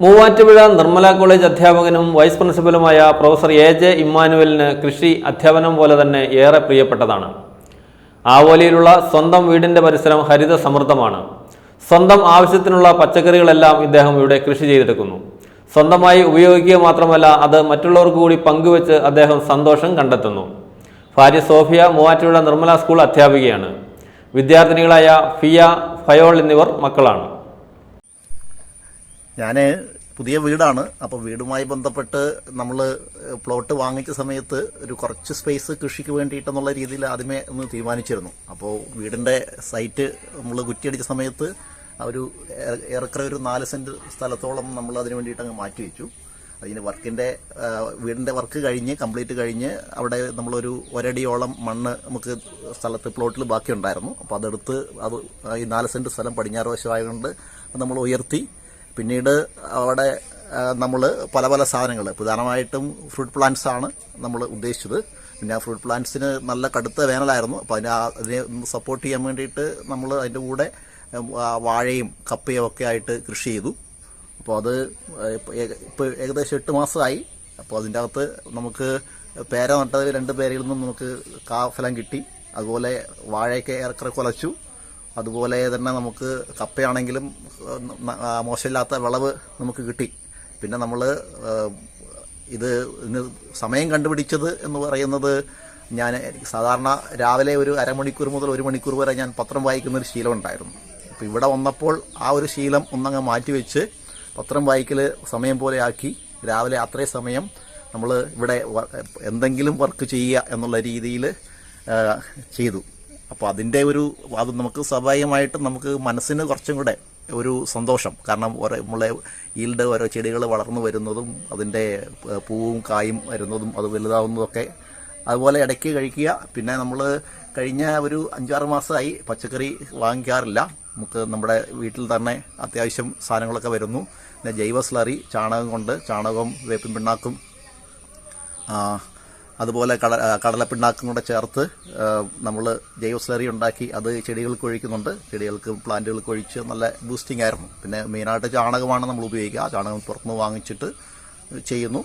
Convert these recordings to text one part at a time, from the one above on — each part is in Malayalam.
മൂവാറ്റുപുഴ നിർമ്മല കോളേജ് അധ്യാപകനും വൈസ് പ്രിൻസിപ്പലുമായ പ്രൊഫസർ എ.ജെ. ഇമ്മാനുവലിന് കൃഷി അധ്യാപനം പോലെ തന്നെ ഏറെ പ്രിയപ്പെട്ടതാണ്. ആവോലിയിലുള്ള സ്വന്തം വീടിന്റെ പരിസരം ഹരിത സമൃദ്ധമാണ്. സ്വന്തം ആവശ്യത്തിനുള്ള പച്ചക്കറികളെല്ലാം ഇദ്ദേഹം ഇവിടെ കൃഷി ചെയ്തെടുക്കുന്നു. സ്വന്തമായി ഉപയോഗിക്കുക മാത്രമല്ല, അത് മറ്റുള്ളവർക്ക് കൂടി പങ്കുവെച്ച് അദ്ദേഹം സന്തോഷം കണ്ടെത്തുന്നു. ഭാര്യ സോഫിയ മൂവാറ്റുപുഴ നിർമ്മല സ്കൂൾ അധ്യാപികയാണ്. വിദ്യാർത്ഥിനികളായ ഫിയ, ഫയോൾ എന്നിവർ മക്കളാണ്. ഞാൻ പുതിയ വീടാണ്. അപ്പോൾ വീടുമായി ബന്ധപ്പെട്ട് നമ്മൾ പ്ലോട്ട് വാങ്ങിച്ച സമയത്ത് ഒരു കുറച്ച് സ്പേസ് കൃഷിക്ക് വേണ്ടിയിട്ടെന്നുള്ള രീതിയിൽ ആദ്യമേ ഒന്ന് തീരുമാനിച്ചിരുന്നു. അപ്പോൾ വീടിൻ്റെ സൈറ്റ് നമ്മൾ കുറ്റിയടിച്ച സമയത്ത് ഒരു ഏറെക്കുറെ ഒരു 4 സെന്റ് സ്ഥലത്തോളം നമ്മൾ അതിന് വേണ്ടിയിട്ട് അങ്ങ് മാറ്റിവെച്ചു. അതിന് വീടിൻ്റെ വർക്ക് കംപ്ലീറ്റ് കഴിഞ്ഞ് അവിടെ നമ്മളൊരു ഒരടിയോളം മണ്ണ് നമുക്ക് സ്ഥലത്ത് പ്ലോട്ടിൽ ബാക്കിയുണ്ടായിരുന്നു. അപ്പോൾ അതെടുത്ത് ഈ 4 സെന്റ് സ്ഥലം പടിഞ്ഞാറ് വശമായതുകൊണ്ട് നമ്മൾ ഉയർത്തി. പിന്നീട് അവിടെ നമ്മൾ പല സാധനങ്ങൾ, പ്രധാനമായിട്ടും ഫ്രൂട്ട് പ്ലാന്റ്സ് ആണ് നമ്മൾ ഉദ്ദേശിച്ചത്. പിന്നെ ആ ഫ്രൂട്ട് പ്ലാന്റ്സിന് നല്ല കടുത്ത വേനലായിരുന്നു. അപ്പോൾ അതിനെ സപ്പോർട്ട് ചെയ്യാൻ വേണ്ടിയിട്ട് നമ്മൾ അതിൻ്റെ കൂടെ വാഴയും കപ്പയും ഒക്കെ ആയിട്ട് കൃഷി ചെയ്തു. അപ്പോൾ അത് ഇപ്പോൾ ഏകദേശം 8 മാസമായി. അപ്പോൾ അതിൻ്റെ അകത്ത് നമുക്ക് പേര നട്ടതിൽ 2 പേരയിൽ നിന്നും നമുക്ക് കാഫലം കിട്ടി. അതുപോലെ വാഴയൊക്കെ ഏറെക്കുറെ കുലച്ചു. അതുപോലെ തന്നെ നമുക്ക് കപ്പയാണെങ്കിലും മോശമില്ലാത്ത വിളവ് നമുക്ക് കിട്ടി. പിന്നെ നമ്മൾ ഇതിന് സമയം കണ്ടുപിടിച്ചത് എന്ന് പറയുന്നത്, ഞാൻ സാധാരണ രാവിലെ ഒരു അരമണിക്കൂർ മുതൽ 1 മണിക്കൂർ വരെ ഞാൻ പത്രം വായിക്കുന്നൊരു ശീലം ഉണ്ടായിരുന്നു. അപ്പോൾ ഇവിടെ വന്നപ്പോൾ ആ ഒരു ശീലം ഒന്നങ്ങ് മാറ്റിവെച്ച് പത്രം വായിക്കൽ സമയം പോലെ ആക്കി. രാവിലെ അത്രയും സമയം നമ്മൾ ഇവിടെ എന്തെങ്കിലും വർക്ക് ചെയ്യുക എന്നുള്ള രീതിയിൽ ചെയ്തു. അപ്പോൾ അതിൻ്റെ അത് നമുക്ക് സ്വാഭാവികമായിട്ടും നമുക്ക് മനസ്സിന് കുറച്ചും കൂടെ ഒരു സന്തോഷം. കാരണം നമ്മളെ ഓരോ ചെടികൾ വളർന്നു വരുന്നതും അതിൻ്റെ പൂവും കായും വരുന്നതും അത് വലുതാവുന്നതൊക്കെ അതുപോലെ ഇടയ്ക്ക് കഴിക്കുക. പിന്നെ നമ്മൾ കഴിഞ്ഞ ഒരു 5-6 മാസമായി പച്ചക്കറി വാങ്ങിക്കാറില്ല. നമുക്ക് നമ്മുടെ വീട്ടിൽ തന്നെ അത്യാവശ്യം സാധനങ്ങളൊക്കെ വരുന്നു. പിന്നെ ജൈവ സ്ലറി, ചാണകവും വേപ്പിൻ പിണ്ണാക്കും അതുപോലെ കടലപ്പിണ്ണാക്കും കൂടെ ചേർത്ത് നമ്മൾ ജൈവ സ്ലറി ഉണ്ടാക്കി അത് ചെടികൾക്ക് ഒഴിക്കുന്നുണ്ട്. പ്ലാന്റുകൾക്ക് ഒഴിച്ച് നല്ല ബൂസ്റ്റിംഗ് ആയിരുന്നു. പിന്നെ മെയിനായിട്ട് ചാണകമാണ് നമ്മൾ ഉപയോഗിക്കുക. ആ ചാണകം പുറത്തുനിന്ന് വാങ്ങിച്ചിട്ട് ചെയ്യുന്നു.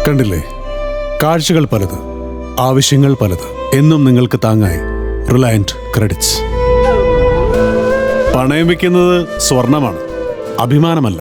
കണ്ടില്ലേ, കാഴ്ചകൾ പലത്, ആവശ്യങ്ങൾ പലത്. എന്നും നിങ്ങൾക്ക് താങ്ങായി റിലയൻറ്റ് ക്രെഡിറ്റ്സ്. പണയം വയ്ക്കുന്നത് സ്വർണമാണ്, അഭിമാനമല്ല.